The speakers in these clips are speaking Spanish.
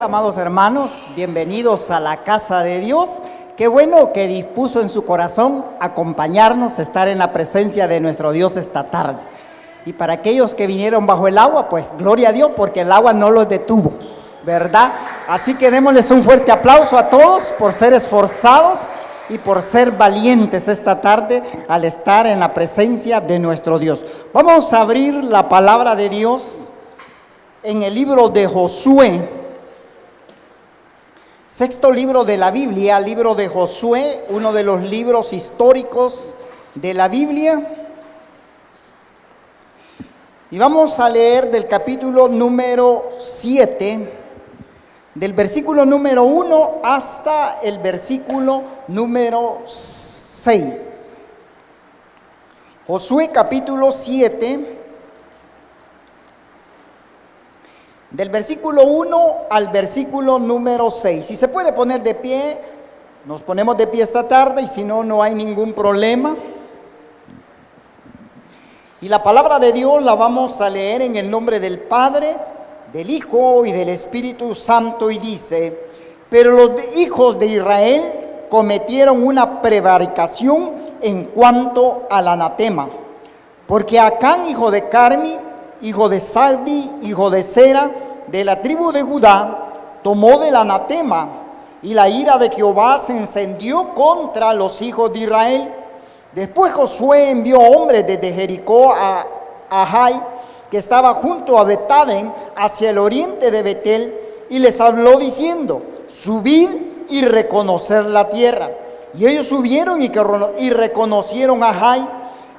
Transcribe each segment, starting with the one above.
Amados hermanos, bienvenidos a la casa de Dios. Qué bueno que dispuso en su corazón acompañarnos, estar en la presencia de nuestro Dios esta tarde. Y para aquellos que vinieron bajo el agua, pues gloria a Dios, porque el agua no los detuvo, ¿verdad? Así que démosles un fuerte aplauso a todos por ser esforzados y por ser valientes esta tarde al estar en la presencia de nuestro Dios. Vamos a abrir la palabra de Dios en el libro de Josué. Sexto libro de la Biblia, libro de Josué, uno de los libros históricos de la Biblia. Y vamos a leer del capítulo número 7, del versículo número 1 hasta el versículo número 6. Josué capítulo 7. Del versículo 1 al versículo número 6. Si se puede poner de pie, nos ponemos de pie esta tarde, y si no, no hay ningún problema. Y la palabra de Dios la vamos a leer en el nombre del Padre, del Hijo y del Espíritu Santo, y dice: pero los hijos de Israel cometieron una prevaricación en cuanto al anatema, porque Acán, hijo de Carmi, hijo de Saldi, hijo de Sera, de la tribu de Judá, tomó del anatema, y la ira de Jehová se encendió contra los hijos de Israel. Después Josué envió hombres desde Jericó a Jai, que estaba junto a Betaven, hacia el oriente de Betel, y les habló diciendo: subid y reconocer la tierra. Y ellos subieron y reconocieron a Jai,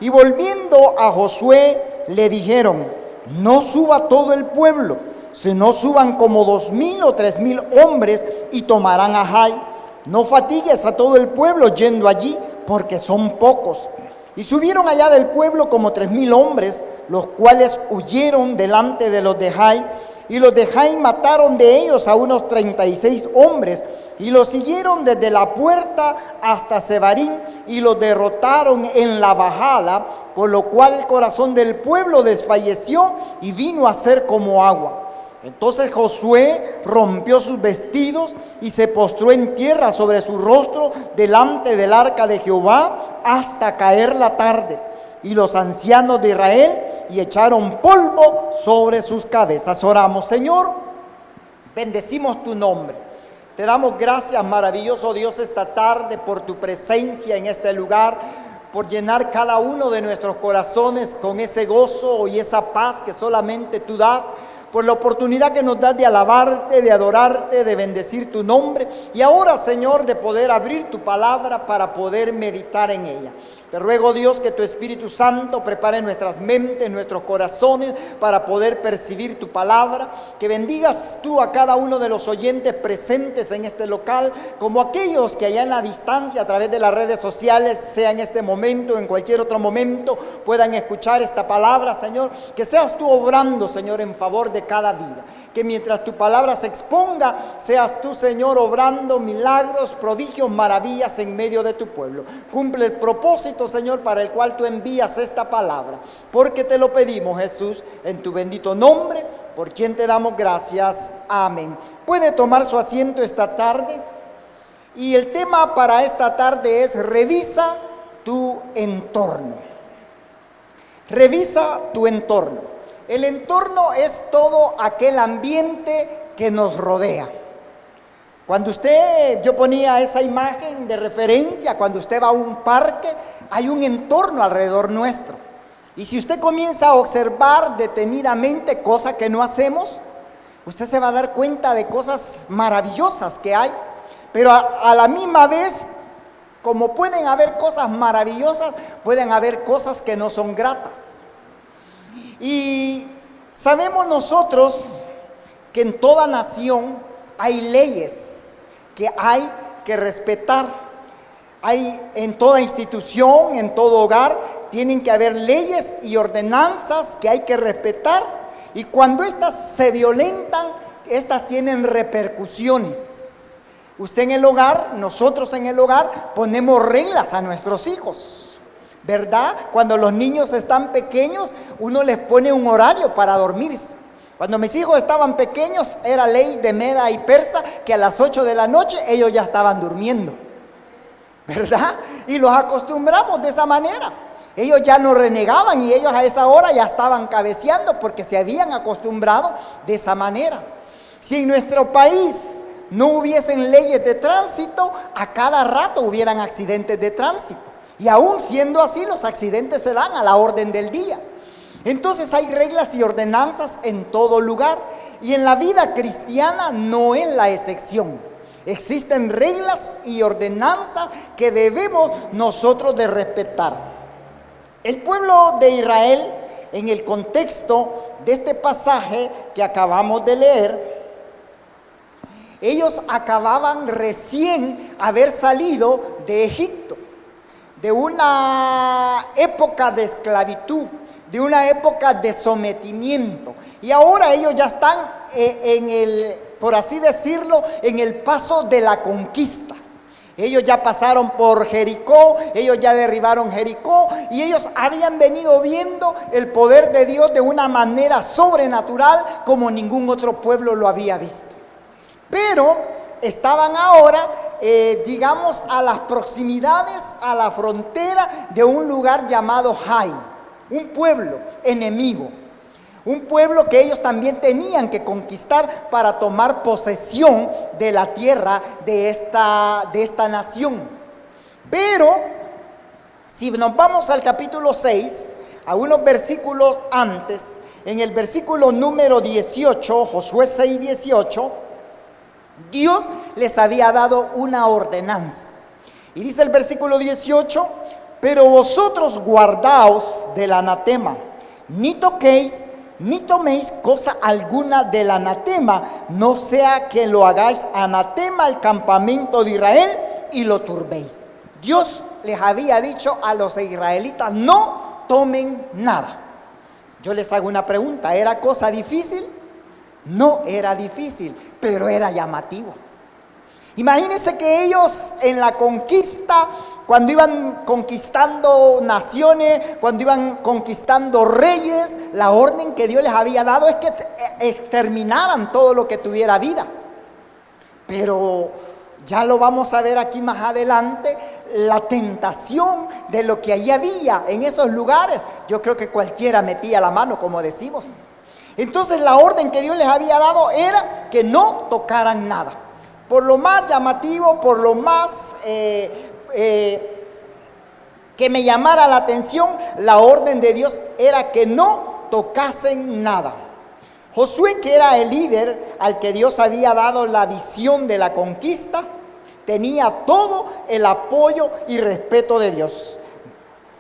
y volviendo a Josué le dijeron: no suba todo el pueblo, sino suban como 2,000 o 3,000 hombres y tomarán a Jai. No fatigues a todo el pueblo yendo allí, porque son pocos. Y subieron allá del pueblo como 3,000 hombres, los cuales huyeron delante de los de Jai. Y los de Jai mataron de ellos a unos 36 hombres, y los siguieron desde la puerta hasta Sebarín, y los derrotaron en la bajada, por lo cual el corazón del pueblo desfalleció y vino a ser como agua. Entonces Josué rompió sus vestidos y se postró en tierra sobre su rostro delante del arca de Jehová hasta caer la tarde. Y los ancianos de Israel y echaron polvo sobre sus cabezas. Oramos. Señor, bendecimos tu nombre. Te damos gracias, maravilloso Dios, esta tarde por tu presencia en este lugar, por llenar cada uno de nuestros corazones con ese gozo y esa paz que solamente tú das, por la oportunidad que nos das de alabarte, de adorarte, de bendecir tu nombre, y ahora, Señor, de poder abrir tu palabra para poder meditar en ella. Te ruego, Dios, que tu Espíritu Santo prepare nuestras mentes, nuestros corazones para poder percibir tu palabra. Que bendigas tú a cada uno de los oyentes presentes en este local, como aquellos que allá en la distancia, a través de las redes sociales, sea en este momento o en cualquier otro momento, puedan escuchar esta palabra, Señor. Que seas tú obrando, Señor, en favor de cada vida. Que mientras tu palabra se exponga, seas tú, Señor, obrando milagros, prodigios, maravillas en medio de tu pueblo. Cumple el propósito, Señor, para el cual tú envías esta palabra, porque te lo pedimos, Jesús, en tu bendito nombre, por quien te damos gracias. Amén. Puede tomar su asiento esta tarde, y el tema para esta tarde es: revisa tu entorno. Revisa tu entorno. El entorno es todo aquel ambiente que nos rodea. Cuando yo ponía esa imagen de referencia, cuando usted va a un parque, hay un entorno alrededor nuestro. Y si usted comienza a observar detenidamente cosas que no hacemos, usted se va a dar cuenta de cosas maravillosas que hay. Pero a la misma vez, como pueden haber cosas maravillosas, pueden haber cosas que no son gratas. Y sabemos nosotros que en toda nación hay leyes que hay que respetar. Hay en toda institución, en todo hogar, tienen que haber leyes y ordenanzas que hay que respetar. Y cuando estas se violentan, estas tienen repercusiones. Usted en el hogar, nosotros en el hogar, ponemos reglas a nuestros hijos, ¿verdad? Cuando los niños están pequeños, uno les pone un horario para dormirse. Cuando mis hijos estaban pequeños, era ley de Meda y Persa que a las 8 de la noche ellos ya estaban durmiendo, ¿verdad? Y los acostumbramos de esa manera. Ellos ya no renegaban y ellos a esa hora ya estaban cabeceando porque se habían acostumbrado de esa manera. Si en nuestro país no hubiesen leyes de tránsito, a cada rato hubieran accidentes de tránsito. Y aún siendo así, los accidentes se dan a la orden del día. Entonces hay reglas y ordenanzas en todo lugar. Y en la vida cristiana no es la excepción. Existen reglas y ordenanzas que debemos nosotros de respetar. El pueblo de Israel, en el contexto de este pasaje que acabamos de leer, ellos acababan recién haber salido de Egipto, de una época de esclavitud, de una época de sometimiento. Y ahora ellos ya están por así decirlo, en el paso de la conquista. Ellos ya pasaron por Jericó, ellos ya derribaron Jericó y ellos habían venido viendo el poder de Dios de una manera sobrenatural como ningún otro pueblo lo había visto. Pero estaban ahora, digamos, a las proximidades, a la frontera de un lugar llamado Jai, un pueblo enemigo. Un pueblo que ellos también tenían que conquistar para tomar posesión de la tierra de esta nación. Pero, si nos vamos al capítulo 6, a unos versículos antes, en el versículo número 18, Josué 6, 18, Dios les había dado una ordenanza. Y dice el versículo 18, pero vosotros guardaos del anatema, ni toquéis, ni toméis cosa alguna del anatema, no sea que lo hagáis anatema al campamento de Israel y lo turbéis. Dios les había dicho a los israelitas, no tomen nada. Yo les hago una pregunta, ¿era cosa difícil? No era difícil, pero era llamativo. Imagínense que ellos en la conquista, cuando iban conquistando naciones, cuando iban conquistando reyes, la orden que Dios les había dado es que exterminaran todo lo que tuviera vida. Pero ya lo vamos a ver aquí más adelante, la tentación de lo que allí había en esos lugares. Yo creo que cualquiera metía la mano, como decimos. Entonces la orden que Dios les había dado era que no tocaran nada. Por lo más llamativo, por lo más que me llamara la atención, la orden de Dios era que no tocasen nada. Josué, que era el líder al que Dios había dado la visión de la conquista, tenía todo el apoyo y respeto de Dios.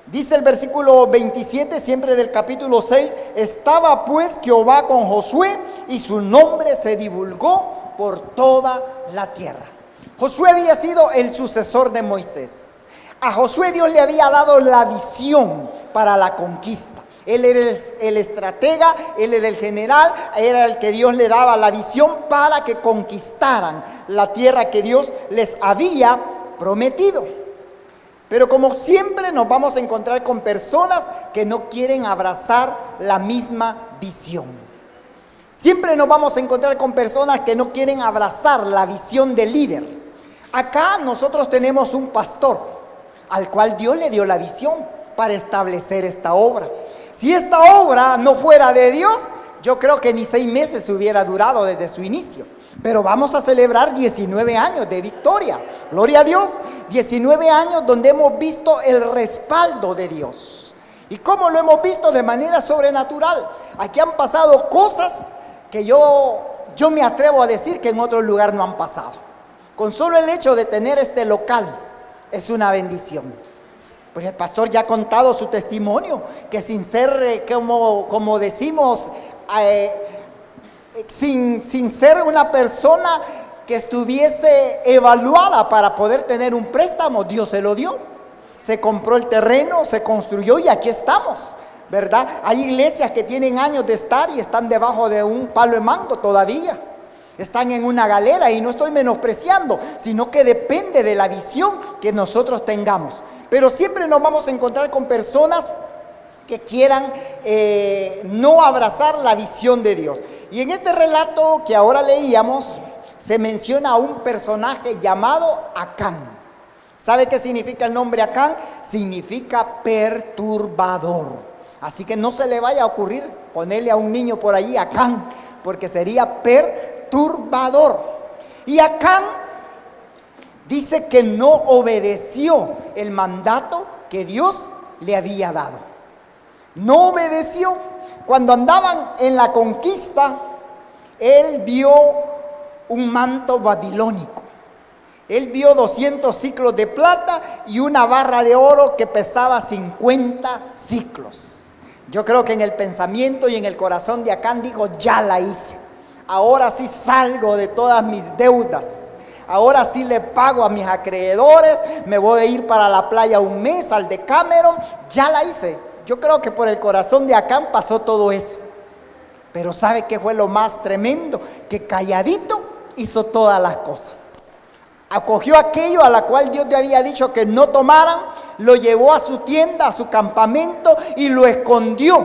Dice el versículo 27, siempre del capítulo 6, estaba pues Jehová con Josué y su nombre se divulgó por toda la tierra. Josué había sido el sucesor de Moisés. A Josué Dios le había dado la visión para la conquista. Él era el estratega, él era el general, era el que Dios le daba la visión para que conquistaran la tierra que Dios les había prometido. Pero como siempre nos vamos a encontrar con personas que no quieren abrazar la misma visión. Siempre nos vamos a encontrar con personas que no quieren abrazar la visión del líder. Acá nosotros tenemos un pastor al cual Dios le dio la visión para establecer esta obra. Si esta obra no fuera de Dios, yo creo que ni 6 meses hubiera durado desde su inicio. Pero vamos a celebrar 19 años de victoria. Gloria a Dios. 19 años donde hemos visto el respaldo de Dios. ¿Y cómo lo hemos visto? De manera sobrenatural. Aquí han pasado cosas que yo me atrevo a decir que en otro lugar no han pasado. Con solo el hecho de tener este local es una bendición. Pues el pastor ya ha contado su testimonio, que sin ser, como decimos, sin ser una persona que estuviese evaluada para poder tener un préstamo, Dios se lo dio. Se compró el terreno, se construyó y aquí estamos, ¿verdad? Hay iglesias que tienen años de estar y están debajo de un palo de mango todavía. Están en una galera y no estoy menospreciando, sino que depende de la visión que nosotros tengamos. Pero siempre nos vamos a encontrar con personas que quieran no abrazar la visión de Dios. Y en este relato que ahora leíamos, se menciona a un personaje llamado Acán. ¿Sabe qué significa el nombre Acán? Significa perturbador. Así que no se le vaya a ocurrir ponerle a un niño por allí Acán, porque sería perturbador. Y Acán dice que no obedeció el mandato que Dios le había dado. No obedeció. Cuando andaban en la conquista, él vio un manto babilónico. Él vio 200 ciclos de plata y una barra de oro que pesaba 50 ciclos. Yo creo que en el pensamiento y en el corazón de Acán dijo: ya la hice. Ahora sí salgo de todas mis deudas. Ahora sí le pago a mis acreedores. Me voy a ir para la playa un mes, al Decameron. Ya la hice. Yo creo que por el corazón de Acán pasó todo eso. Pero ¿sabe qué fue lo más tremendo? Que calladito hizo todas las cosas. Acogió aquello a la cual Dios le había dicho que no tomaran, lo llevó a su tienda, a su campamento y lo escondió.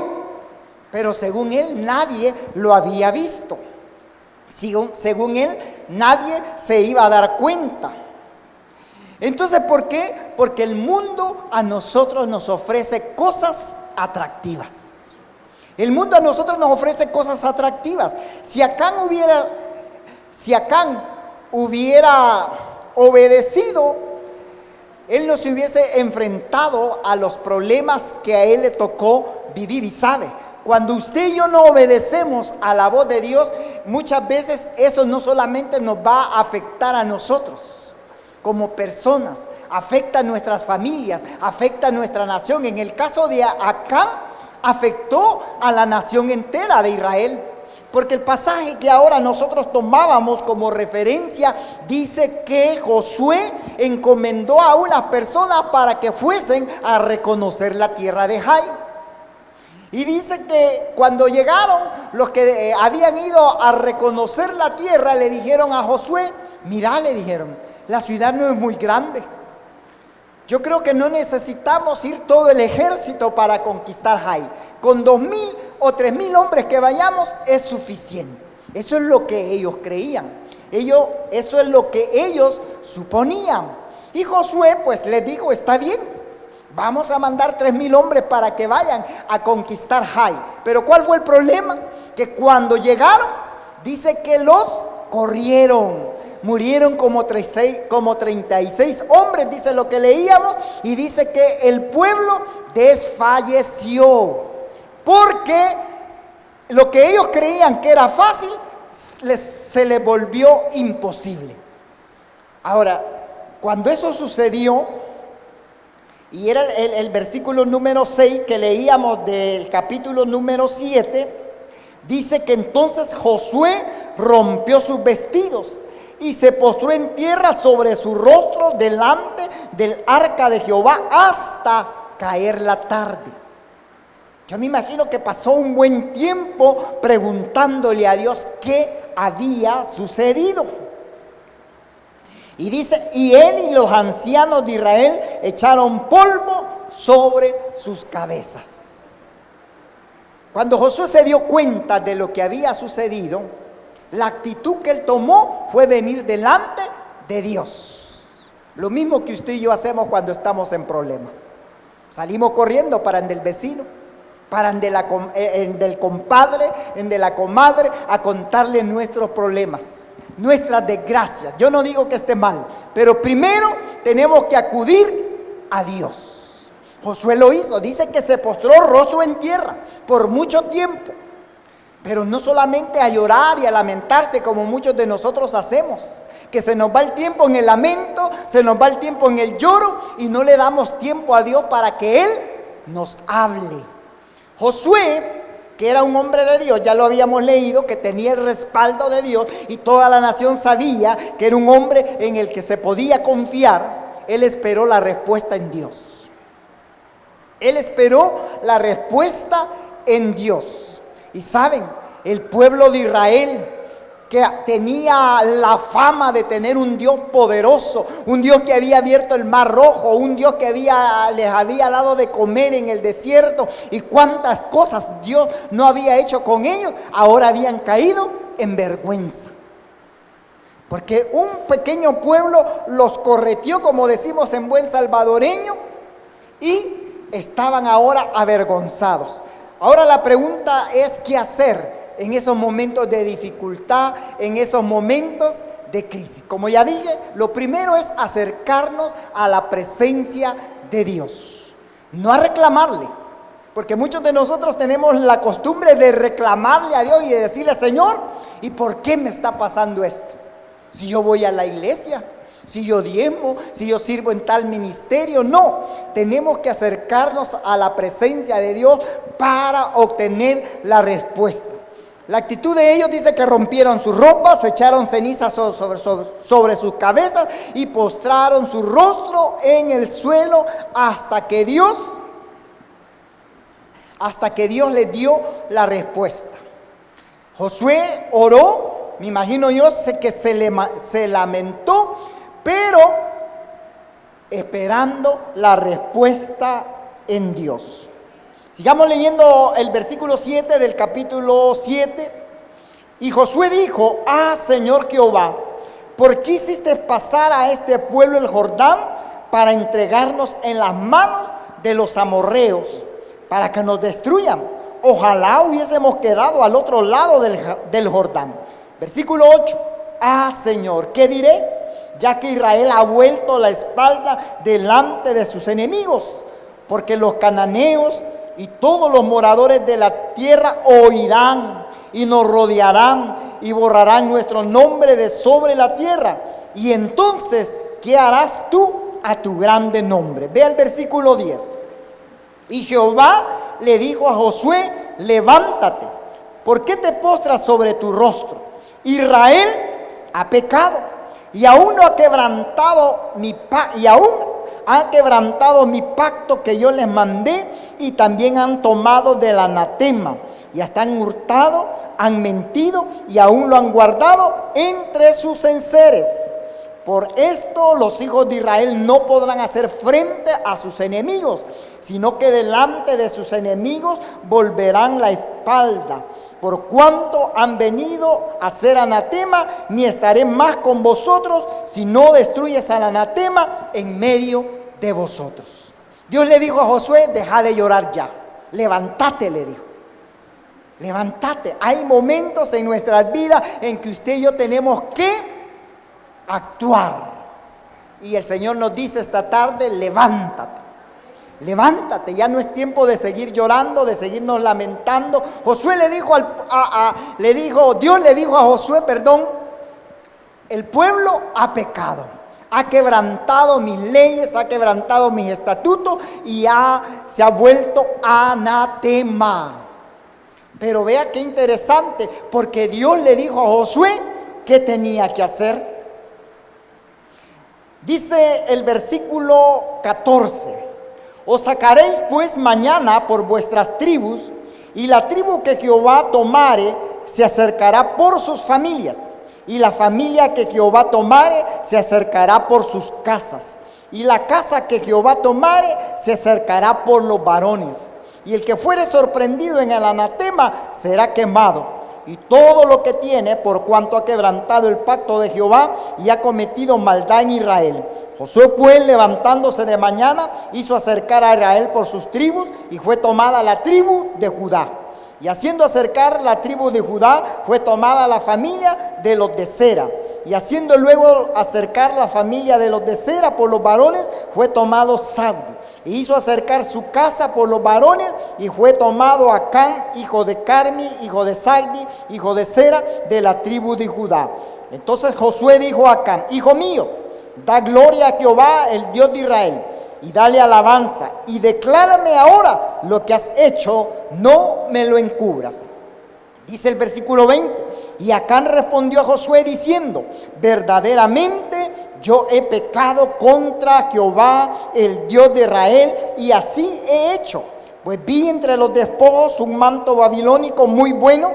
Pero según él nadie lo había visto. Según él nadie se iba a dar cuenta. Entonces, ¿por qué? Porque el mundo a nosotros nos ofrece cosas atractivas. El mundo a nosotros nos ofrece cosas atractivas. Si Acán hubiera obedecido, él no se hubiese enfrentado a los problemas que a él le tocó vivir. Y sabe, cuando usted y yo no obedecemos a la voz de Dios, muchas veces eso no solamente nos va a afectar a nosotros como personas, afecta a nuestras familias, afecta a nuestra nación. En el caso de Acán, afectó a la nación entera de Israel. Porque el pasaje que ahora nosotros tomábamos como referencia dice que Josué encomendó a unas personas para que fuesen a reconocer la tierra de Jai. Y dice que cuando llegaron, los que habían ido a reconocer la tierra le dijeron a Josué: mira, le dijeron, la ciudad no es muy grande. Yo creo que no necesitamos ir todo el ejército para conquistar Jai. Con 2,000 o 3,000 hombres que vayamos es suficiente. Eso es lo que ellos creían. Eso es lo que ellos suponían. Y Josué pues les dijo: está bien, vamos a mandar 3,000 hombres para que vayan a conquistar Jai. Pero ¿cuál fue el problema? Que cuando llegaron, dice que los corrieron. Murieron como 36 hombres, dice lo que leíamos, y dice que el pueblo desfalleció, porque lo que ellos creían que era fácil, se les volvió imposible. Ahora, cuando eso sucedió, y era el versículo número 6 que leíamos del capítulo número 7, dice que entonces Josué rompió sus vestidos y se postró en tierra sobre su rostro delante del arca de Jehová hasta caer la tarde. Yo me imagino que pasó un buen tiempo preguntándole a Dios qué había sucedido. Y dice: y él y los ancianos de Israel echaron polvo sobre sus cabezas. Cuando Josué se dio cuenta de lo que había sucedido, la actitud que él tomó fue venir delante de Dios. Lo mismo que usted y yo hacemos cuando estamos en problemas. Salimos corriendo para el del vecino, para el del compadre, el de la comadre, a contarle nuestros problemas, nuestras desgracias. Yo no digo que esté mal, pero primero tenemos que acudir a Dios. Josué lo hizo, dice que se postró rostro en tierra por mucho tiempo. Pero no solamente a llorar y a lamentarse como muchos de nosotros hacemos, que se nos va el tiempo en el lamento, se nos va el tiempo en el lloro y no le damos tiempo a Dios para que Él nos hable. Josué, que era un hombre de Dios, ya lo habíamos leído, que tenía el respaldo de Dios y toda la nación sabía que era un hombre en el que se podía confiar. Él esperó la respuesta en Dios. Él esperó la respuesta en Dios. Y saben, el pueblo de Israel que tenía la fama de tener un Dios poderoso, un Dios que había abierto el mar rojo, un Dios que les había dado de comer en el desierto, y cuántas cosas Dios no había hecho con ellos, ahora habían caído en vergüenza. Porque un pequeño pueblo los correteó, como decimos en buen salvadoreño, y estaban ahora avergonzados. Ahora la pregunta es: ¿qué hacer en esos momentos de dificultad, en esos momentos de crisis? Como ya dije, lo primero es acercarnos a la presencia de Dios, no a reclamarle, porque muchos de nosotros tenemos la costumbre de reclamarle a Dios y de decirle: Señor, ¿y por qué me está pasando esto? Si yo voy a la iglesia, si yo diezmo, si yo sirvo en tal ministerio. No, tenemos que acercarnos a la presencia de Dios para obtener la respuesta. La actitud de ellos dice que rompieron sus ropas, echaron cenizas sobre sus cabezas y postraron su rostro en el suelo hasta que Dios les dio la respuesta. Josué oró, me imagino yo, sé que se lamentó, pero esperando la respuesta en Dios. Sigamos leyendo el versículo 7 del capítulo 7. Y Josué dijo: Señor Jehová, ¿por qué hiciste pasar a este pueblo el Jordán para entregarnos en las manos de los amorreos, para que nos destruyan? Ojalá hubiésemos quedado al otro lado del Jordán. Versículo 8. Señor, ¿qué diré? Ya que Israel ha vuelto la espalda delante de sus enemigos, porque los cananeos y todos los moradores de la tierra oirán y nos rodearán y borrarán nuestro nombre de sobre la tierra. Y entonces, ¿qué harás tú a tu grande nombre? Ve al versículo 10. Y Jehová le dijo a Josué: levántate, ¿por qué te postras sobre tu rostro? Israel ha pecado y aún ha quebrantado mi pacto que yo les mandé, y también han tomado del anatema, y hasta han hurtado, han mentido y aún lo han guardado entre sus enseres. Por esto los hijos de Israel no podrán hacer frente a sus enemigos, sino que delante de sus enemigos volverán la espalda. Por cuanto han venido a ser anatema, ni estaré más con vosotros si no destruyes al anatema en medio de vosotros. Dios le dijo a Josué: deja de llorar ya, levántate, le dijo. Levántate. Hay momentos en nuestras vidas en que usted y yo tenemos que actuar. Y el Señor nos dice esta tarde: levántate. Levántate, ya no es tiempo de seguir llorando, de seguirnos lamentando. Josué le dijo Dios le dijo a Josué, el pueblo ha pecado, ha quebrantado mis leyes, ha quebrantado mis estatutos y se ha vuelto anatema. Pero vea qué interesante, porque Dios le dijo a Josué qué tenía que hacer. Dice el versículo 14: os sacaréis pues mañana por vuestras tribus, y la tribu que Jehová tomare se acercará por sus familias, y la familia que Jehová tomare se acercará por sus casas, y la casa que Jehová tomare se acercará por los varones, y el que fuere sorprendido en el anatema será quemado, y todo lo que tiene, por cuanto ha quebrantado el pacto de Jehová y ha cometido maldad en Israel. Josué pues, levantándose de mañana, hizo acercar a Israel por sus tribus, y fue tomada la tribu de Judá. Y haciendo acercar la tribu de Judá, fue tomada la familia de los de Sera. Y haciendo luego acercar la familia de los de Sera por los varones, fue tomado Zabdi. Y hizo acercar su casa por los varones, y fue tomado Acán, hijo de Carmi, hijo de Zabdi, hijo de Sera, de la tribu de Judá. Entonces Josué dijo a Acán: hijo mío, da gloria a Jehová, el Dios de Israel, y dale alabanza, y declárame ahora lo que has hecho, no me lo encubras. Dice el versículo 20: y Acán respondió a Josué diciendo: verdaderamente yo he pecado contra Jehová, el Dios de Israel, y así he hecho, pues vi entre los despojos un manto babilónico muy bueno,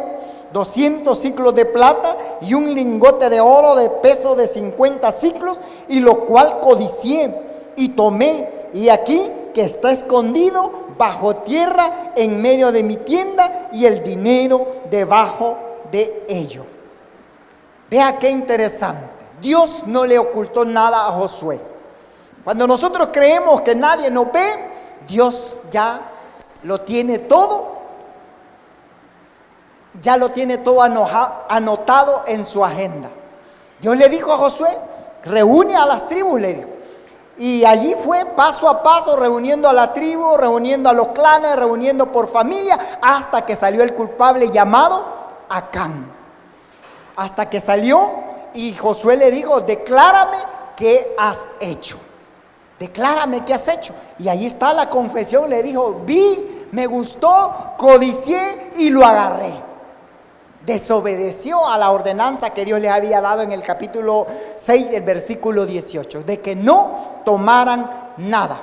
200 siclos de plata, y un lingote de oro de peso de 50 siclos, y lo cual codicié y tomé, y aquí que está escondido bajo tierra en medio de mi tienda, y el dinero debajo de ello. Vea qué interesante. Dios no le ocultó nada a Josué. Cuando nosotros creemos que nadie nos ve, Dios ya lo tiene todo. Ya lo tiene todo anotado en su agenda. Dios le dijo a Josué, reúne a las tribus, le dijo. Y allí fue paso a paso, reuniendo a la tribu, reuniendo a los clanes, reuniendo por familia, hasta que salió el culpable llamado Acán. Hasta que salió y Josué le dijo, declárame qué has hecho. Declárame qué has hecho. Y ahí está la confesión, le dijo, vi, me gustó, codicié y lo agarré. Desobedeció a la ordenanza que Dios les había dado en el capítulo 6, el versículo 18, de que no tomaran nada.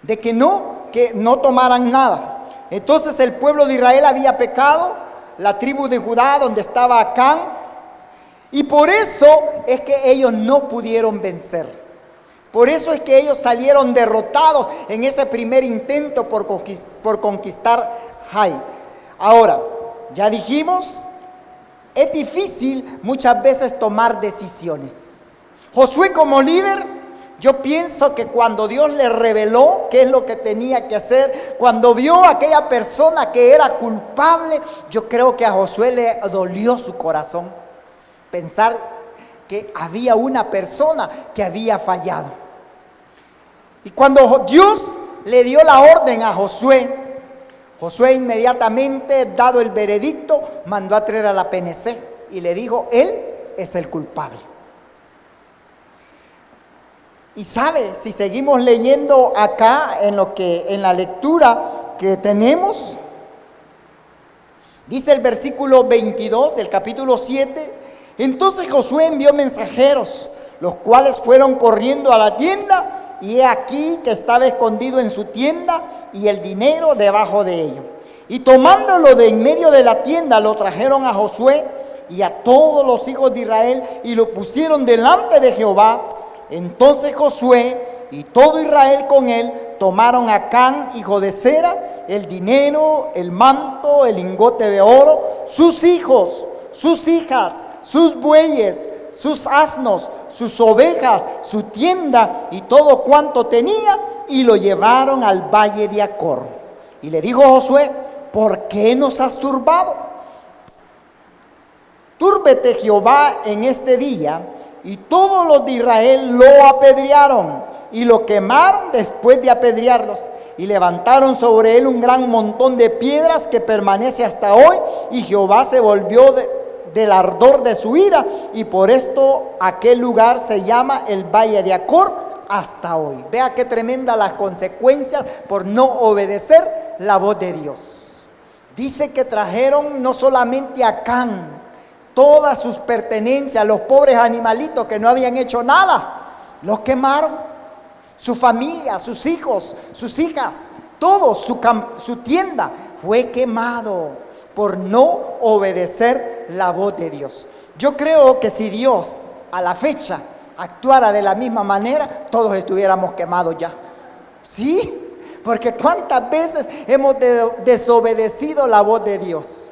De que no tomaran nada. Entonces el pueblo de Israel había pecado, la tribu de Judá donde estaba Acán, y por eso es que ellos no pudieron vencer. Por eso es que ellos salieron derrotados en ese primer intento por conquistar Jai. Ahora, ya dijimos, es difícil muchas veces tomar decisiones. Josué como líder, yo pienso que cuando Dios le reveló qué es lo que tenía que hacer, cuando vio a aquella persona que era culpable, yo creo que a Josué le dolió su corazón pensar que había una persona que había fallado. Y cuando Dios le dio la orden a Josué, Josué inmediatamente, dado el veredicto, mandó a traer a la PNC y le dijo, él es el culpable. Y sabe, si seguimos leyendo acá en la lectura que tenemos, dice el versículo 22 del capítulo 7, entonces Josué envió mensajeros, los cuales fueron corriendo a la tienda, y he aquí que estaba escondido en su tienda y el dinero debajo de ello. Y tomándolo de en medio de la tienda, lo trajeron a Josué y a todos los hijos de Israel y lo pusieron delante de Jehová. Entonces Josué y todo Israel con él tomaron a Acán, hijo de Zera, el dinero, el manto, el lingote de oro, sus hijos, sus hijas, sus bueyes, sus asnos, sus ovejas, su tienda y todo cuanto tenía, y lo llevaron al valle de Acor. Y le dijo Josué, ¿por qué nos has turbado? Túrbete Jehová en este día. Y todos los de Israel lo apedrearon y lo quemaron después de apedrearlos, y levantaron sobre él un gran montón de piedras que permanece hasta hoy, y Jehová se volvió del ardor de su ira, y por esto aquel lugar se llama el Valle de Acor hasta hoy. Vea qué tremenda las consecuencias por no obedecer la voz de Dios. Dice que trajeron no solamente a Acán, todas sus pertenencias, los pobres animalitos que no habían hecho nada, los quemaron, su familia, sus hijos, sus hijas, todo, su tienda fue quemado por no obedecer la voz de Dios. Yo creo que si Dios a la fecha actuara de la misma manera, todos estuviéramos quemados ya. ¿Sí? Porque cuántas veces hemos desobedecido la voz de Dios.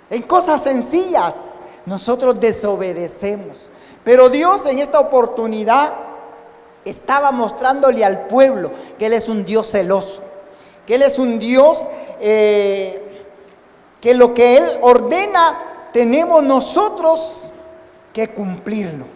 En cosas sencillas nosotros desobedecemos. Pero Dios en esta oportunidad estaba mostrándole al pueblo que Él es un Dios celoso, que Él es un Dios que lo que Él ordena tenemos nosotros que cumplirlo.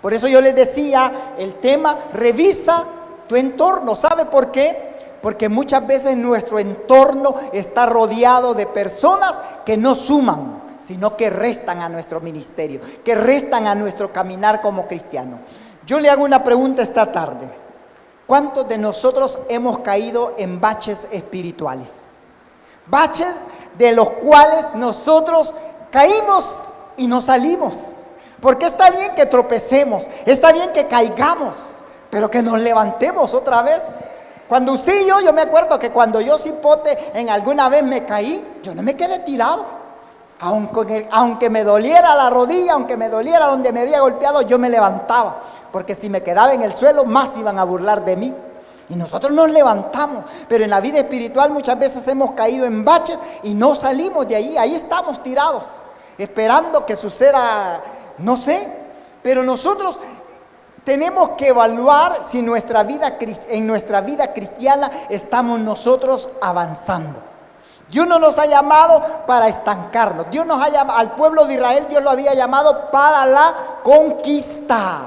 Por eso yo les decía el tema, revisa tu entorno. ¿Sabe por qué? Porque muchas veces nuestro entorno está rodeado de personas que no suman, sino que restan a nuestro ministerio, que restan a nuestro caminar como cristiano. Yo le hago una pregunta esta tarde. ¿Cuántos de nosotros hemos caído en baches espirituales? Baches de los cuales nosotros caímos y no salimos. Porque está bien que tropecemos, está bien que caigamos, pero que nos levantemos otra vez. Cuando usted y yo me acuerdo que cuando yo cipote en alguna vez me caí, yo no me quedé tirado. Aunque me doliera la rodilla, aunque me doliera donde me había golpeado, yo me levantaba, porque si me quedaba en el suelo, más iban a burlar de mí. Y nosotros nos levantamos, pero en la vida espiritual muchas veces hemos caído en baches y no salimos de ahí estamos tirados, esperando que suceda, no sé, pero nosotros tenemos que evaluar si en nuestra vida cristiana estamos nosotros avanzando. Dios no nos ha llamado para estancarnos. Dios nos ha llamado, al pueblo de Israel Dios lo había llamado para la conquista.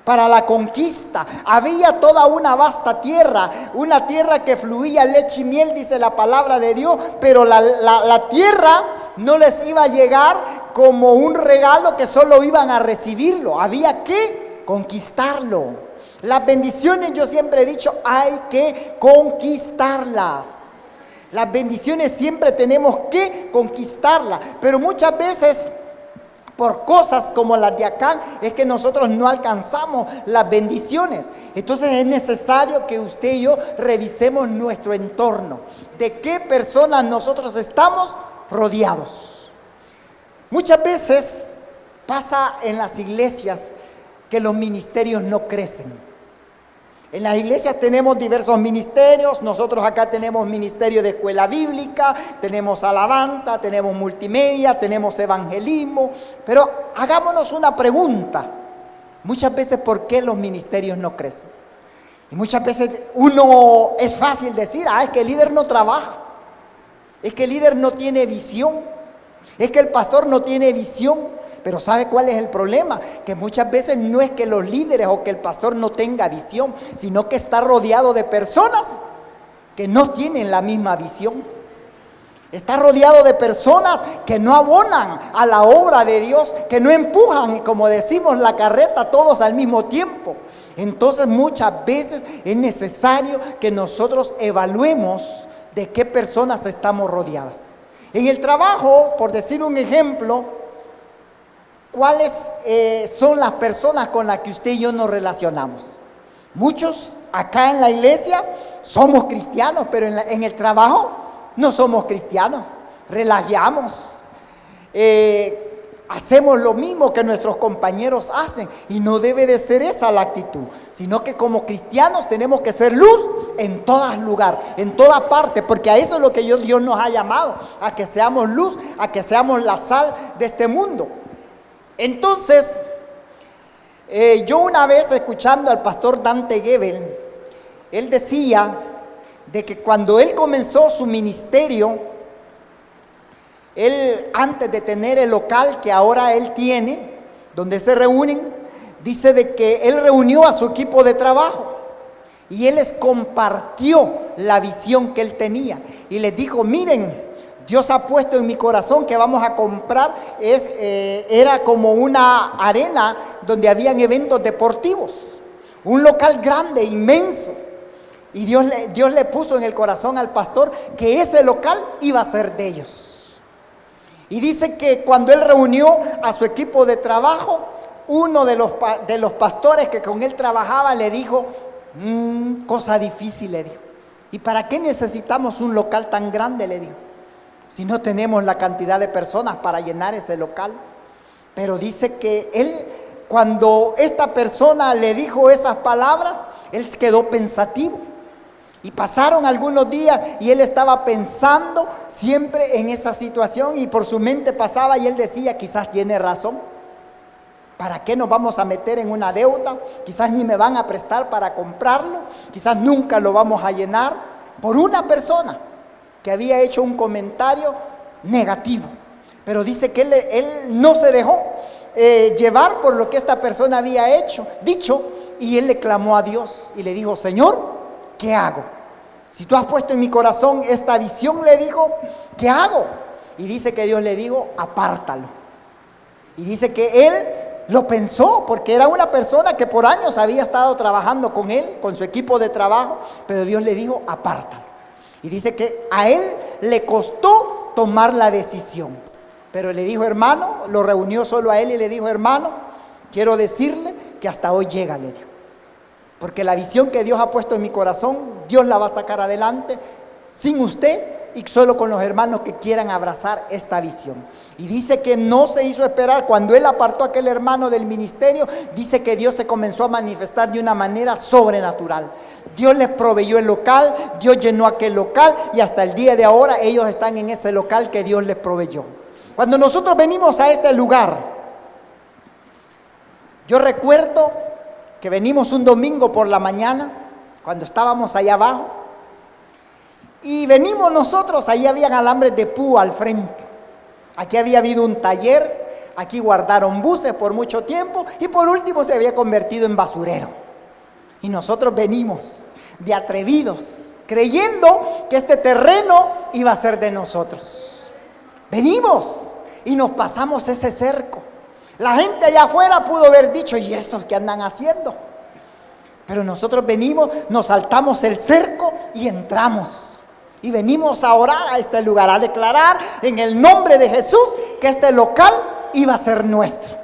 Para la conquista. Había toda una vasta tierra, una tierra que fluía leche y miel, dice la palabra de Dios, pero la tierra no les iba a llegar como un regalo que solo iban a recibirlo. Había que conquistarlo. Las bendiciones, yo siempre he dicho, hay que conquistarlas. Las bendiciones siempre tenemos que conquistarlas, pero muchas veces por cosas como las de acá es que nosotros no alcanzamos las bendiciones. Entonces es necesario que usted y yo revisemos nuestro entorno, de qué personas nosotros estamos rodeados. Muchas veces pasa en las iglesias que los ministerios no crecen. En las iglesias tenemos diversos ministerios. Nosotros acá tenemos ministerio de escuela bíblica, tenemos alabanza, tenemos multimedia, tenemos evangelismo. Pero hagámonos una pregunta. Muchas veces, ¿por qué los ministerios no crecen? Y muchas veces es fácil decir, es que el líder no trabaja, es que el líder no tiene visión, es que el pastor no tiene visión. Pero ¿sabe cuál es el problema? Que muchas veces no es que los líderes o que el pastor no tenga visión, sino que está rodeado de personas que no tienen la misma visión. Está rodeado de personas que no abonan a la obra de Dios, que no empujan, como decimos, la carreta todos al mismo tiempo. Entonces muchas veces es necesario que nosotros evaluemos de qué personas estamos rodeadas. En el trabajo, por decir un ejemplo, ¿cuáles son las personas con las que usted y yo nos relacionamos? Muchos acá en la iglesia somos cristianos, pero en el trabajo no somos cristianos. Relajeamos, hacemos lo mismo que nuestros compañeros hacen, y no debe de ser esa la actitud, sino que como cristianos tenemos que ser luz en todo lugar, en toda parte, porque a eso es lo que Dios nos ha llamado, a que seamos luz, a que seamos la sal de este mundo. Entonces, yo una vez escuchando al pastor Dante Gebel, él decía de que cuando él comenzó su ministerio, él antes de tener el local que ahora él tiene, donde se reúnen, dice de que él reunió a su equipo de trabajo y él les compartió la visión que él tenía y les dijo, miren, Dios ha puesto en mi corazón que vamos a comprar, era como una arena donde habían eventos deportivos, un local grande, inmenso. Y Dios le puso en el corazón al pastor que ese local iba a ser de ellos. Y dice que cuando él reunió a su equipo de trabajo, uno de los pastores que con él trabajaba le dijo, cosa difícil, le dijo. ¿Y para qué necesitamos un local tan grande?, le dijo, si no tenemos la cantidad de personas para llenar ese local. Pero dice que él, cuando esta persona le dijo esas palabras, él quedó pensativo. Y pasaron algunos días y él estaba pensando siempre en esa situación, y por su mente pasaba y él decía, quizás tiene razón. ¿Para qué nos vamos a meter en una deuda? Quizás ni me van a prestar para comprarlo, quizás nunca lo vamos a llenar, por una persona que había hecho un comentario negativo. Pero dice que él no se dejó llevar por lo que esta persona había dicho, y él le clamó a Dios y le dijo, Señor, ¿qué hago? Si tú has puesto en mi corazón esta visión, le dijo, ¿qué hago? Y dice que Dios le dijo, apártalo. Y dice que él lo pensó, porque era una persona que por años había estado trabajando con él, con su equipo de trabajo, pero Dios le dijo, apártalo. Y dice que a él le costó tomar la decisión, pero le dijo, hermano, lo reunió solo a él y le dijo, hermano, quiero decirle que hasta hoy llega, le dijo, porque la visión que Dios ha puesto en mi corazón, Dios la va a sacar adelante sin usted, y solo con los hermanos que quieran abrazar esta visión. Y dice que no se hizo esperar. Cuando él apartó a aquel hermano del ministerio, dice que Dios se comenzó a manifestar de una manera sobrenatural. Dios les proveyó el local, Dios llenó aquel local y hasta el día de ahora ellos están en ese local que Dios les proveyó. Cuando nosotros venimos a este lugar, yo recuerdo que venimos un domingo por la mañana, cuando estábamos allá abajo, y venimos nosotros, ahí habían alambres de púa al frente. Aquí había habido un taller, aquí guardaron buses por mucho tiempo y por último se había convertido en basurero. Y nosotros venimos de atrevidos, creyendo que este terreno iba a ser de nosotros. Venimos y nos pasamos ese cerco. La gente allá afuera pudo haber dicho, ¿y estos qué andan haciendo? Pero nosotros venimos, nos saltamos el cerco y entramos. Y venimos a orar a este lugar, a declarar en el nombre de Jesús que este local iba a ser nuestro.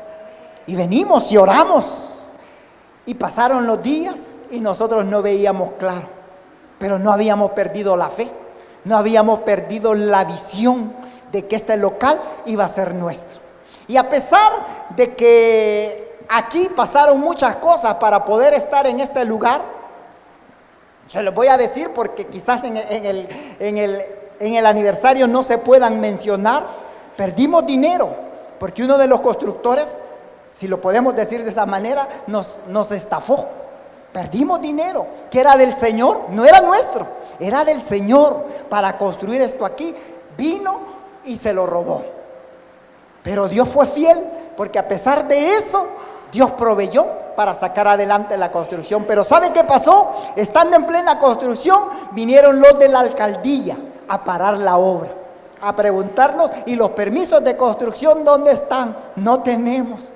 Y venimos y oramos. Y pasaron los días y nosotros no veíamos claro. Pero no habíamos perdido la fe, no habíamos perdido la visión de que este local iba a ser nuestro. Y a pesar de que aquí pasaron muchas cosas para poder estar en este lugar, se los voy a decir porque quizás en el aniversario no se puedan mencionar. Perdimos dinero porque uno de los constructores, si lo podemos decir de esa manera, nos estafó. Perdimos dinero que era del Señor, no era nuestro, era del Señor para construir esto aquí. Vino y se lo robó. Pero Dios fue fiel porque a pesar de eso, Dios proveyó para sacar adelante la construcción. Pero ¿sabe qué pasó? Estando en plena construcción, vinieron los de la alcaldía a parar la obra, a preguntarnos, ¿y los permisos de construcción dónde están? No tenemos.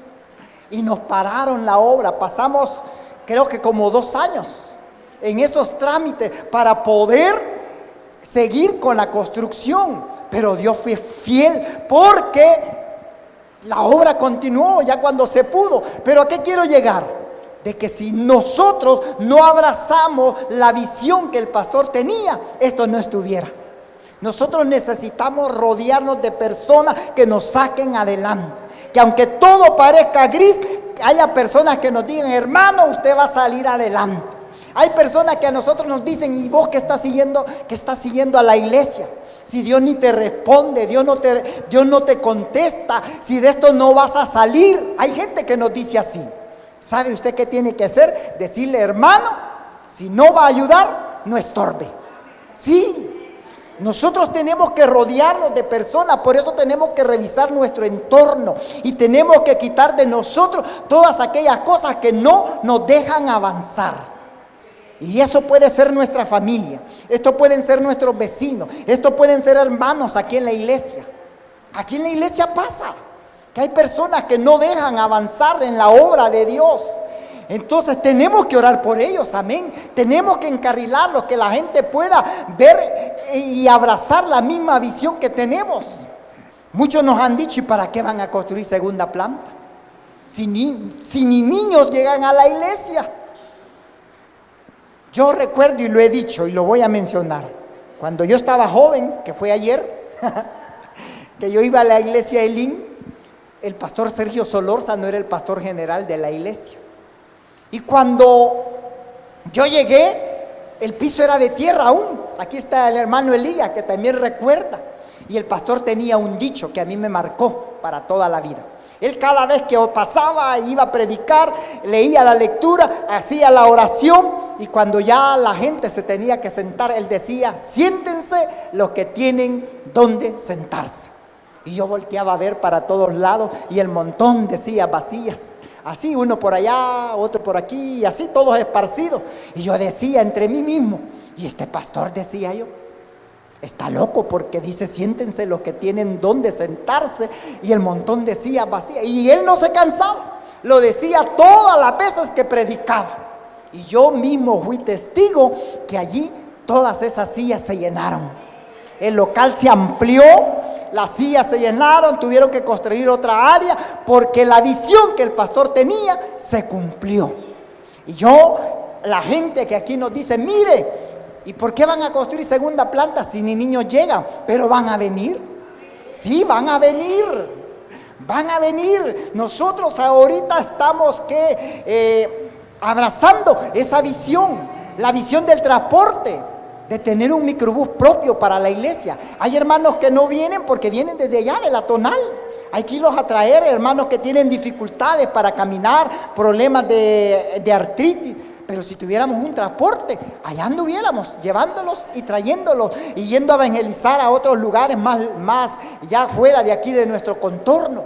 Y nos pararon la obra. Pasamos, creo que como 2 años en esos trámites para poder seguir con la construcción. Pero Dios fue fiel porque la obra continuó ya cuando se pudo. Pero ¿a qué quiero llegar? De que si nosotros no abrazamos la visión que el pastor tenía, esto no estuviera. Nosotros necesitamos rodearnos de personas que nos saquen adelante. Que aunque todo parezca gris, haya personas que nos digan, hermano, usted va a salir adelante. Hay personas que a nosotros nos dicen, ¿y vos qué estás siguiendo a la iglesia? Si Dios ni te responde, Dios no te contesta, si de esto no vas a salir. Hay gente que nos dice así. ¿Sabe usted qué tiene que hacer? Decirle, hermano, si no va a ayudar, no estorbe. Sí, nosotros tenemos que rodearnos de personas, por eso tenemos que revisar nuestro entorno y tenemos que quitar de nosotros todas aquellas cosas que no nos dejan avanzar. Y eso puede ser nuestra familia, esto pueden ser nuestros vecinos, esto pueden ser hermanos aquí en la iglesia. Aquí en la iglesia pasa que hay personas que no dejan avanzar en la obra de Dios. Entonces tenemos que orar por ellos, amén. Tenemos que encarrilarlos, que la gente pueda ver y abrazar la misma visión que tenemos. Muchos nos han dicho, ¿y para qué van a construir segunda planta? Si ni niños llegan a la iglesia. Yo recuerdo y lo he dicho y lo voy a mencionar. Cuando yo estaba joven, que fue ayer, que yo iba a la iglesia Elín, el pastor Sergio Solórzano era el pastor general de la iglesia. Y cuando yo llegué, el piso era de tierra aún. Aquí está el hermano Elías, que también recuerda. Y el pastor tenía un dicho que a mí me marcó para toda la vida. Él cada vez que pasaba, iba a predicar, leía la lectura, hacía la oración. Y cuando ya la gente se tenía que sentar, él decía, siéntense los que tienen donde sentarse. Y yo volteaba a ver para todos lados y el montón de sillas vacías. Así, uno por allá, otro por aquí, y así todos esparcidos. Y yo decía entre mí mismo, y este pastor, decía yo, está loco porque dice, siéntense los que tienen donde sentarse, y el montón de sillas vacías. Y él no se cansaba, lo decía todas las veces que predicaba. Y yo mismo fui testigo que allí todas esas sillas se llenaron. El local se amplió, las sillas se llenaron, tuvieron que construir otra área porque la visión que el pastor tenía se cumplió. Y yo, la gente que aquí nos dice, mire, ¿Y por qué van a construir segunda planta si ni niños llegan? Pero van a venir. Sí, van a venir. Van a venir. Nosotros ahorita estamos abrazando esa visión, la visión del transporte, de tener un microbús propio para la iglesia. Hay hermanos que no vienen porque vienen desde allá de la Tonal. Hay que irlos a traer, hermanos que tienen dificultades para caminar, problemas de artritis. Pero si tuviéramos un transporte, allá anduviéramos, llevándolos y trayéndolos y yendo a evangelizar a otros lugares más ya fuera de aquí de nuestro contorno.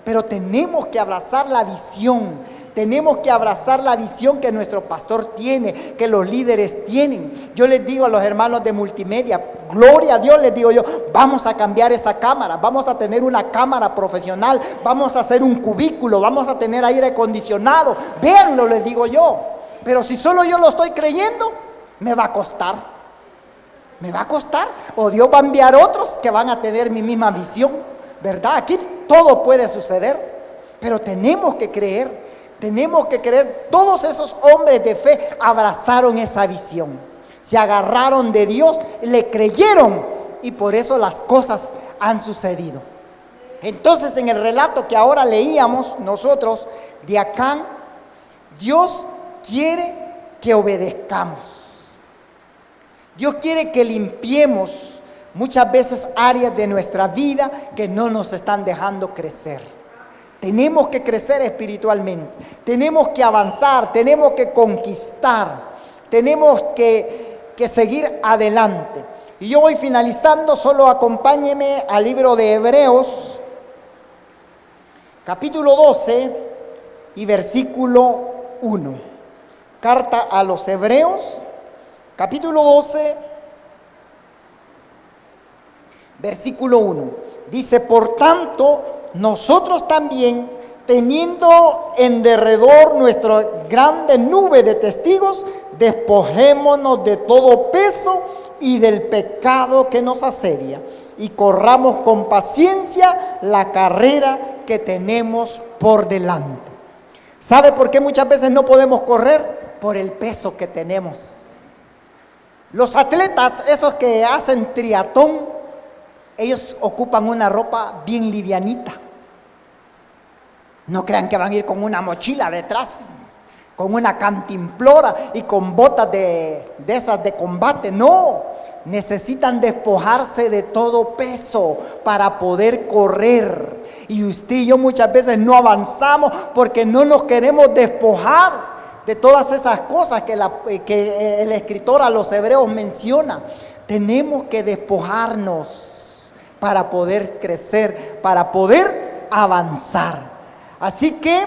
Pero tenemos que abrazar la visión. Tenemos que abrazar la visión que nuestro pastor tiene, que los líderes tienen. Yo les digo a los hermanos de multimedia, gloria a Dios, les digo yo, vamos a cambiar esa cámara, vamos a tener una cámara profesional, vamos a hacer un cubículo, vamos a tener aire acondicionado. Véanlo, les digo yo. Pero si solo yo lo estoy creyendo, me va a costar. Me va a costar. O Dios va a enviar otros que van a tener mi misma visión, ¿verdad? Aquí todo puede suceder, pero tenemos que creer. Tenemos que creer. Todos esos hombres de fe abrazaron esa visión, se agarraron de Dios, le creyeron y por eso las cosas han sucedido. Entonces, en el relato que ahora leíamos nosotros de Acán, Dios quiere que obedezcamos. Dios quiere que limpiemos muchas veces áreas de nuestra vida que no nos están dejando crecer. Tenemos que crecer espiritualmente, tenemos que avanzar, tenemos que conquistar, tenemos que seguir adelante. Y yo voy finalizando, solo acompáñeme al libro de Hebreos, capítulo 12 y versículo 1. Carta a los Hebreos, capítulo 12, versículo 1. Dice, por tanto, nosotros también, teniendo en derredor nuestra grande nube de testigos, despojémonos de todo peso y del pecado que nos asedia, y corramos con paciencia la carrera que tenemos por delante. ¿Sabe por qué muchas veces no podemos correr? Por el peso que tenemos. Los atletas, esos que hacen triatlón, ellos ocupan una ropa bien livianita. No crean que van a ir con una mochila detrás, con una cantimplora y con botas de esas de combate. No, necesitan despojarse de todo peso para poder correr. Y usted y yo muchas veces no avanzamos porque no nos queremos despojar de todas esas cosas que el escritor a los hebreos menciona. Tenemos que despojarnos para poder crecer, para poder avanzar. Así que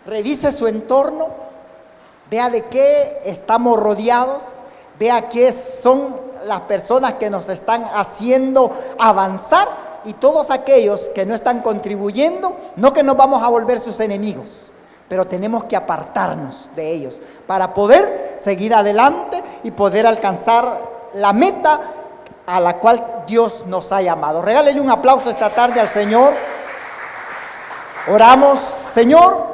revise su entorno, vea de qué estamos rodeados, vea qué son las personas que nos están haciendo avanzar y todos aquellos que no están contribuyendo, no que nos vamos a volver sus enemigos, pero tenemos que apartarnos de ellos para poder seguir adelante y poder alcanzar la meta a la cual Dios nos ha llamado. Regálele un aplauso esta tarde al Señor. Oramos. Señor,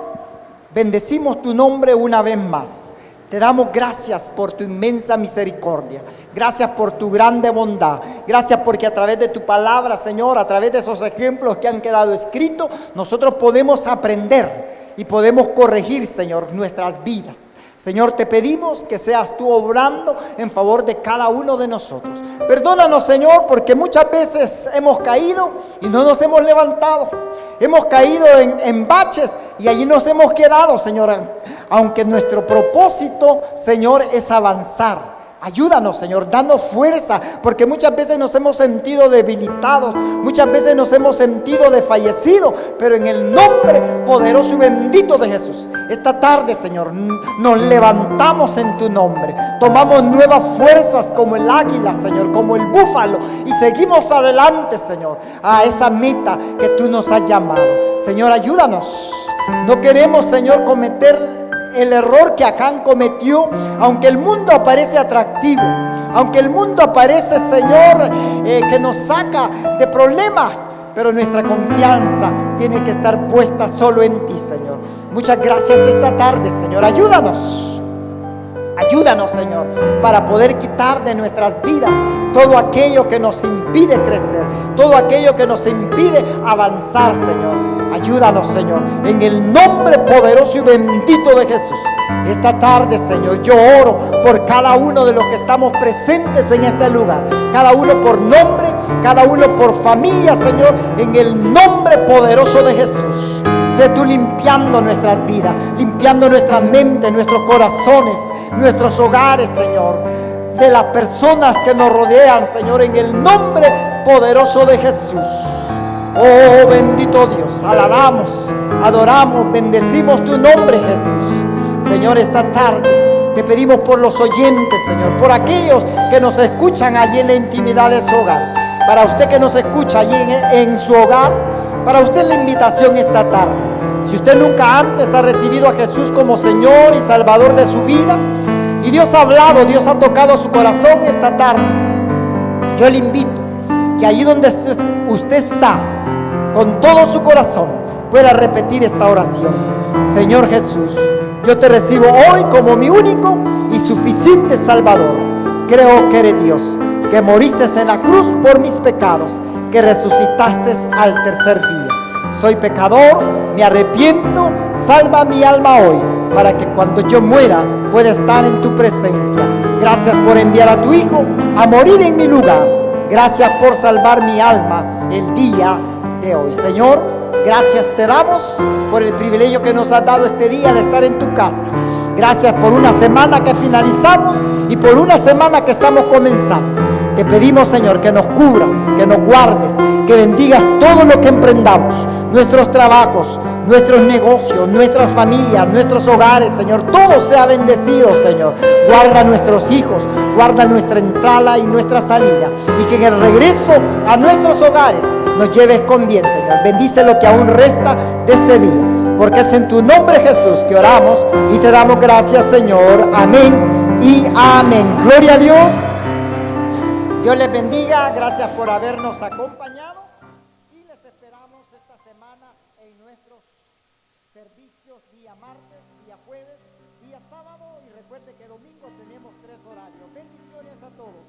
bendecimos tu nombre una vez más. Te damos gracias por tu inmensa misericordia. Gracias por tu grande bondad. Gracias porque a través de tu palabra, Señor, a través de esos ejemplos que han quedado escritos, nosotros podemos aprender y podemos corregir, Señor, nuestras vidas. Señor, te pedimos que seas tú obrando en favor de cada uno de nosotros. Perdónanos, Señor, porque muchas veces hemos caído y no nos hemos levantado. Hemos caído en baches y allí nos hemos quedado, Señor. Aunque nuestro propósito, Señor, es avanzar. Ayúdanos, Señor, danos fuerza, porque muchas veces nos hemos sentido debilitados, muchas veces nos hemos sentido desfallecidos, pero en el nombre poderoso y bendito de Jesús, esta tarde, Señor, nos levantamos en tu nombre, tomamos nuevas fuerzas como el águila, Señor, como el búfalo, y seguimos adelante, Señor, a esa meta que tú nos has llamado. Señor, ayúdanos. No queremos, Señor, cometer el error que Acán cometió, aunque el mundo aparece atractivo, aunque el mundo aparece, Señor, que nos saca de problemas, pero nuestra confianza tiene que estar puesta solo en ti, Señor. Muchas gracias esta tarde, Señor. Ayúdanos Ayúdanos, Señor, para poder quitar de nuestras vidas todo aquello que nos impide crecer, todo aquello que nos impide avanzar, Señor. Ayúdanos, Señor, en el nombre poderoso y bendito de Jesús. Esta tarde, Señor, yo oro por cada uno de los que estamos presentes en este lugar, cada uno por nombre, cada uno por familia, Señor, en el nombre poderoso de Jesús. Sé tú limpiando nuestras vidas, limpiando nuestra mente, nuestros corazones, nuestros hogares, Señor, de las personas que nos rodean, Señor, en el nombre poderoso de Jesús. Oh bendito Dios, alabamos, adoramos, bendecimos tu nombre, Jesús. Señor, esta tarde te pedimos por los oyentes, Señor, por aquellos que nos escuchan allí en la intimidad de su hogar. Para usted que nos escucha allí en su hogar, para usted la invitación esta tarde. Si usted nunca antes ha recibido a Jesús como Señor y Salvador de su vida, y Dios ha hablado, Dios ha tocado su corazón esta tarde, yo le invito que allí donde usted está, con todo su corazón, pueda repetir esta oración. Señor Jesús, yo te recibo hoy como mi único y suficiente Salvador. Creo que eres Dios, que moriste en la cruz por mis pecados, que resucitaste al tercer día. Soy pecador, me arrepiento, salva mi alma hoy, para que cuando yo muera pueda estar en tu presencia. Gracias por enviar a tu Hijo a morir en mi lugar. Gracias por salvar mi alma el día de hoy. Señor, gracias te damos por el privilegio que nos has dado este día de estar en tu casa. Gracias por una semana que finalizamos y por una semana que estamos comenzando. Te pedimos, Señor, que nos cubras, que nos guardes, que bendigas todo lo que emprendamos, nuestros trabajos, nuestros negocios, nuestras familias, nuestros hogares, Señor. Todo sea bendecido, Señor. Guarda a nuestros hijos, guarda nuestra entrada y nuestra salida, y que en el regreso a nuestros hogares nos lleves con bien, Señor. Bendice lo que aún resta de este día, porque es en tu nombre, Jesús, que oramos y te damos gracias, Señor. Amén y amén. Gloria a Dios. Dios les bendiga, gracias por habernos acompañado y les esperamos esta semana en nuestros servicios día martes, día jueves, día sábado, y recuerde que domingo tenemos 3 horarios. Bendiciones a todos.